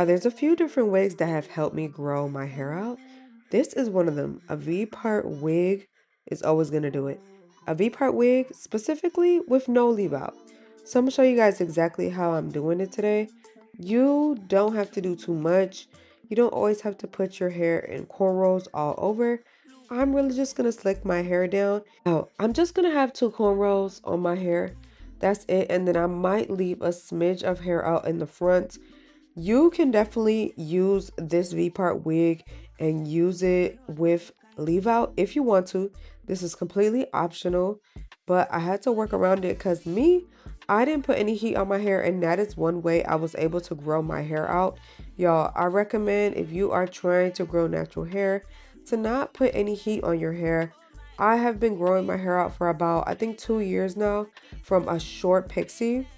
Now, there's a few different wigs that have helped me grow my hair out. This is one of them. A V-part wig is always going to do it. A V-part wig specifically with no leave out. So I'm going to show you guys exactly how I'm doing it today. You don't have to do too much. You don't always have to put your hair in cornrows all over. I'm really just going to slick my hair down. Now, I'm just going to have 2 cornrows on my hair. That's it. And then I might leave a smidge of hair out in the front. You can definitely use this V-part wig and use it with leave out if you want to. This is completely optional, but I had to work around it because I didn't put any heat on my hair, and that is one way I was able to grow my hair out. Y'all, I recommend if you are trying to grow natural hair to not put any heat on your hair. I have been growing my hair out for about, I think, 2 years now from a short pixie.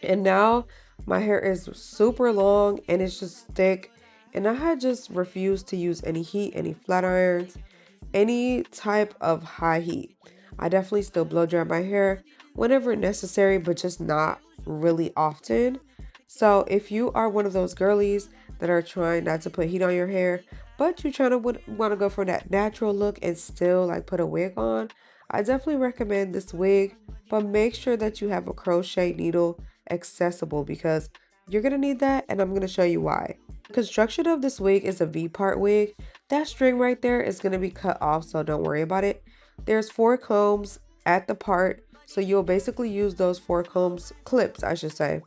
And now my hair is super long and it's just thick. And I had just refused to use any heat, any flat irons, any type of high heat. I definitely still blow dry my hair whenever necessary, but just not really often. So if you are one of those girlies that are trying not to put heat on your hair, but you trying to want to go for that natural look and still like put a wig on, I definitely recommend this wig, but make sure that you have a crochet needle accessible because you're going to need that, and I'm going to show you why. The construction of this wig is a V-part wig. That string right there is going to be cut off, so don't worry about it. There's 4 combs at the part, so you'll basically use those 4 combs, clips I should say,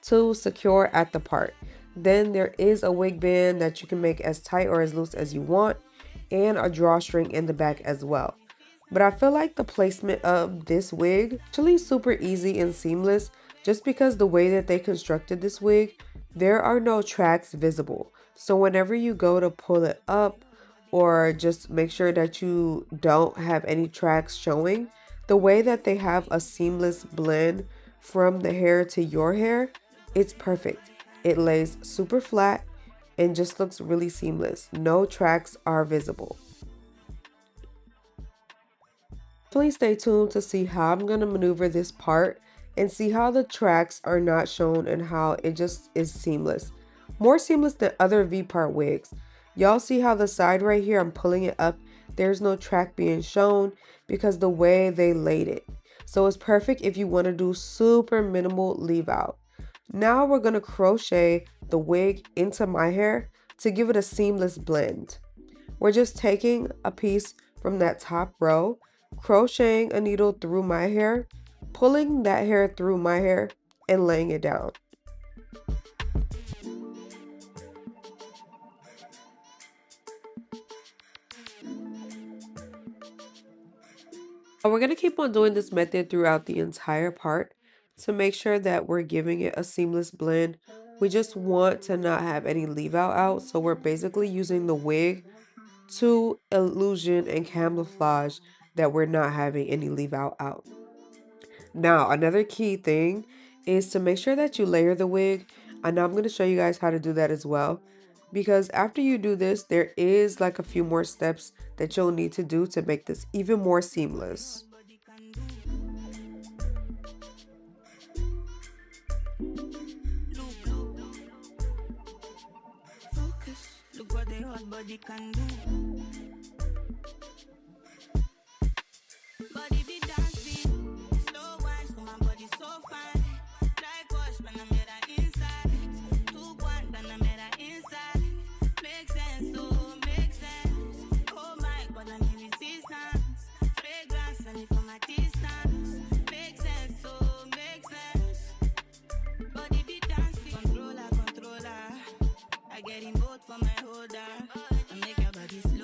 to secure at the part. Then there is a wig band that you can make as tight or as loose as you want, and a drawstring in the back as well. But I feel like the placement of this wig actually super easy and seamless just because the way that they constructed this wig, there are no tracks visible. So whenever you go to pull it up or just make sure that you don't have any tracks showing, the way that they have a seamless blend from the hair to your hair, it's perfect. It lays super flat and just looks really seamless. No tracks are visible. Please stay tuned to see how I'm going to maneuver this part and see how the tracks are not shown and how it just is seamless. More seamless than other V-part wigs. Y'all see how the side right here, I'm pulling it up. There's no track being shown because the way they laid it. So it's perfect if you want to do super minimal leave out. Now we're going to crochet the wig into my hair to give it a seamless blend. We're just taking a piece from that top row, crocheting a needle through my hair, pulling that hair through my hair, and laying it down. We're going to keep on doing this method throughout the entire part to make sure that we're giving it a seamless blend. We just want to not have any leave out, so we're basically using the wig to illusion and camouflage that we're not having any leave out. Now, another key thing is to make sure that you layer the wig. And I'm going to show you guys how to do that as well. Because after you do this, there is like a few more steps that you'll need to do to make this even more seamless. Look what the hot body can do. Body be dancing, slow wine, so my body so fine. Like wash when I made her inside. 2 1 when I made her inside. Makes sense, oh, makes sense. Oh my God, I need resistance. Fragrance, smelling from my distance. Makes sense, oh, makes sense. Body be dancing, controller, controller. I get in both for my holder. I make your body slow.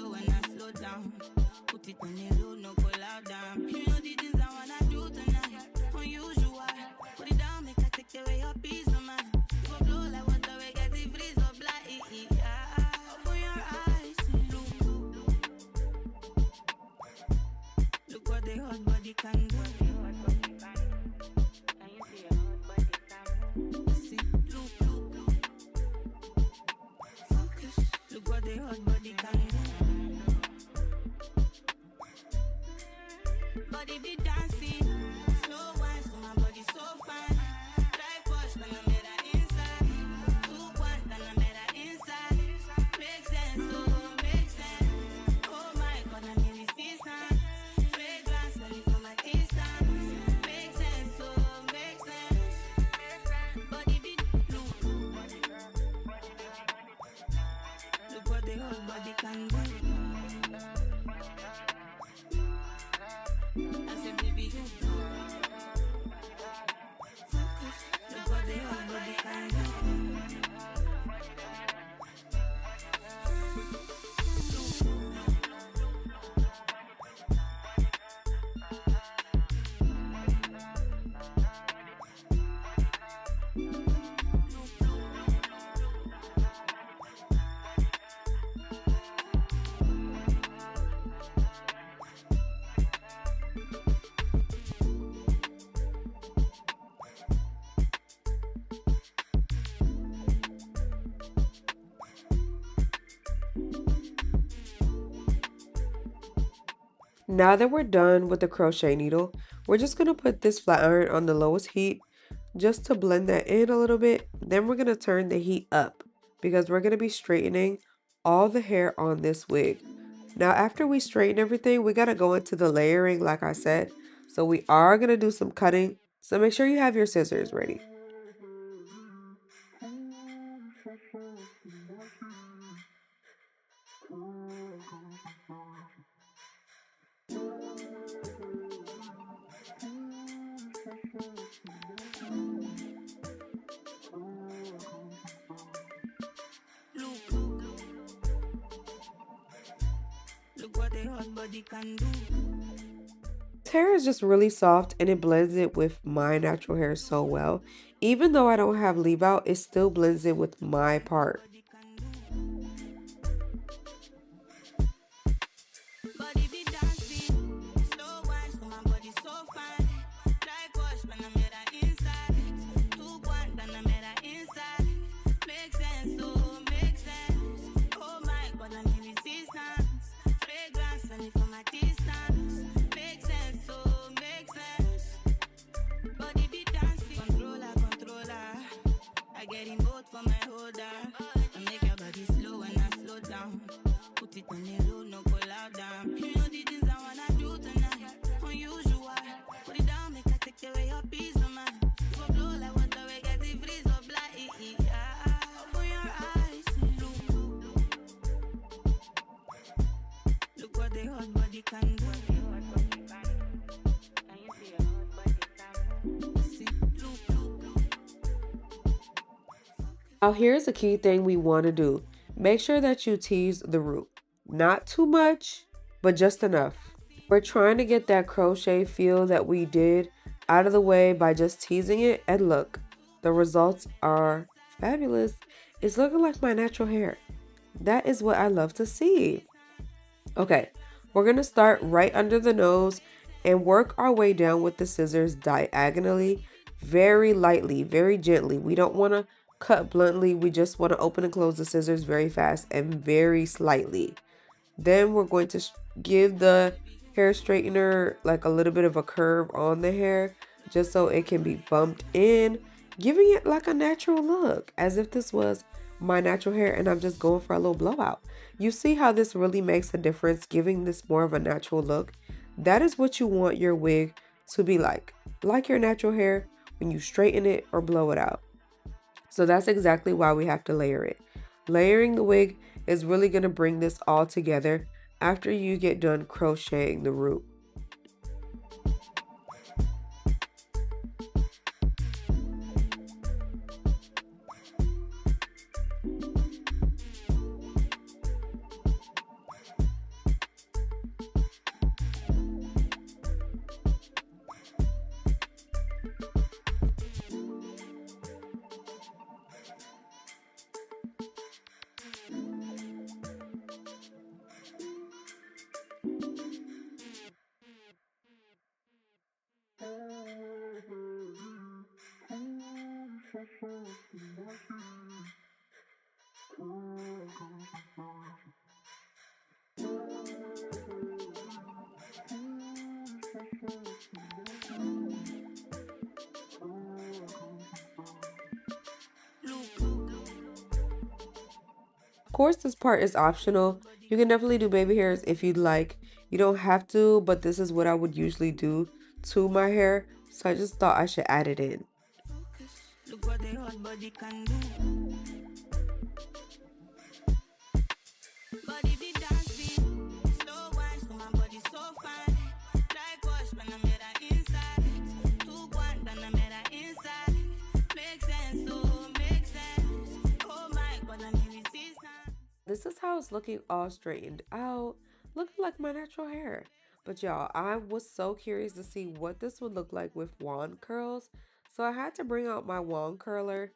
Now that we're done with the crochet needle, we're just going to put this flat iron on the lowest heat just to blend that in a little bit. Then we're going to turn the heat up because we're going to be straightening all the hair on this wig. Now, after we straighten everything, we got to go into the layering like I said. So we are going to do some cutting. So make sure you have your scissors ready. Look what a hot body can do. This hair is just really soft and it blends it with my natural hair so well. Even though I don't have leave out, it still blends in with my part. Body be dancing, slow wine, so my body so fine. Like wash, when I'm here inside. 2 1, then I'm here inside. Make sense, oh, make sense. Oh my God, I'm in resistance. Fragrance, when it from my distance. Make sense, oh, make sense. Body be dancing, controller, controller. I get in both for my holder. I make your body slow and I slow down. Put it on the low, no go loud down. You know the things I wanna do tonight. Unusual. Put it down, make I take away your peace of mind. You go blow like water, we get the freeze of blind. Open your eyes, look what the hot body can do. Can you see a hot body can? See, look. Now here's a key thing we want to do. Make sure that you tease the root. Not too much, but just enough. We're trying to get that crochet feel that we did out of the way by just teasing it. And look, the results are fabulous. It's looking like my natural hair. That is what I love to see. Okay, we're going to start right under the nose and work our way down with the scissors diagonally, very lightly, very gently. We don't want to cut bluntly. We just want to open and close the scissors very fast and very slightly. Then we're going to give the hair straightener like a little bit of a curve on the hair just so it can be bumped in, giving it like a natural look as if this was my natural hair and I'm just going for a little blowout. You see how this really makes a difference, giving this more of a natural look. That is what you want your wig to be like your natural hair when you straighten it or blow it out. So that's exactly why we have to layer it. Layering the wig is really going to bring this all together after you get done crocheting the root. Of course, this part is optional. You can definitely do baby hairs if you'd like. You don't have to, but this is what I would usually do to my hair. So I just thought I should add it in. Look what the hot body can do. Body be dancing, slow wine, so my body so fine. Like wash, when I'm here inside. 2 1, then I'm here inside. Make sense, oh, make sense. Oh my God, I'm in resistance. This is how it's looking all straightened out, looking like my natural hair. But y'all, I was so curious to see what this would look like with wand curls. So I had to bring out my wand curler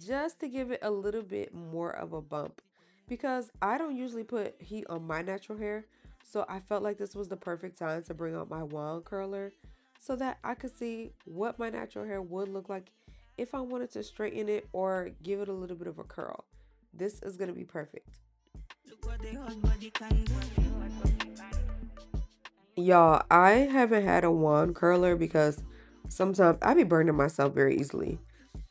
just to give it a little bit more of a bump because I don't usually put heat on my natural hair. So I felt like this was the perfect time to bring out my wand curler so that I could see what my natural hair would look like if I wanted to straighten it or give it a little bit of a curl. This is going to be perfect. Look what the hot body can do. Y'all, I haven't had a wand curler because sometimes I be burning myself very easily.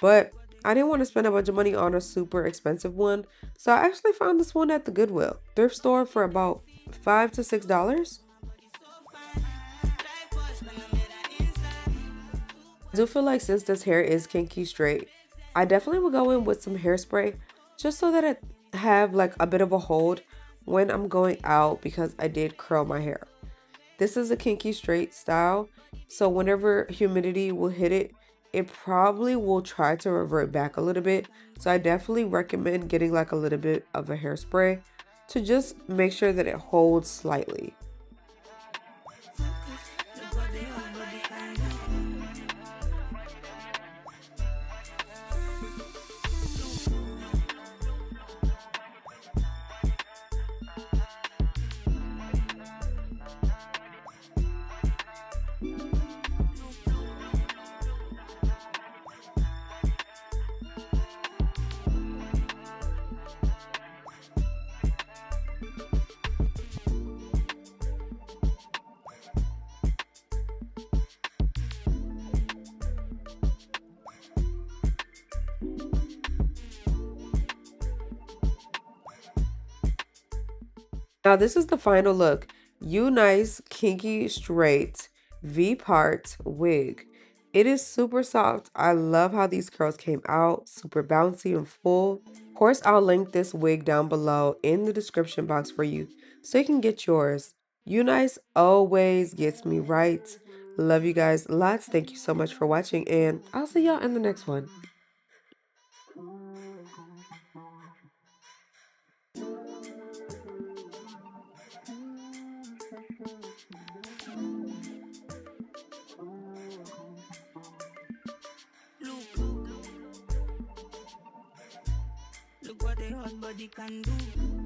But I didn't want to spend a bunch of money on a super expensive one, so I actually found this one at the Goodwill thrift store for about $5 to $6. I do feel like since this hair is kinky straight, I definitely would go in with some hairspray just so that it have like a bit of a hold when I'm going out because I did curl my hair. This is a kinky straight style, so whenever humidity will hit it, it probably will try to revert back a little bit. So I definitely recommend getting like a little bit of a hairspray to just make sure that it holds slightly. Now this is the final look. UNice Kinky Straight V-part wig. It is super soft. I love how these curls came out, super bouncy and full. Of course, I'll link this wig down below in the description box for you so you can get yours. UNice always gets me right. Love you guys lots. Thank you so much for watching, and I'll see y'all in the next one. Look what a hot body can do.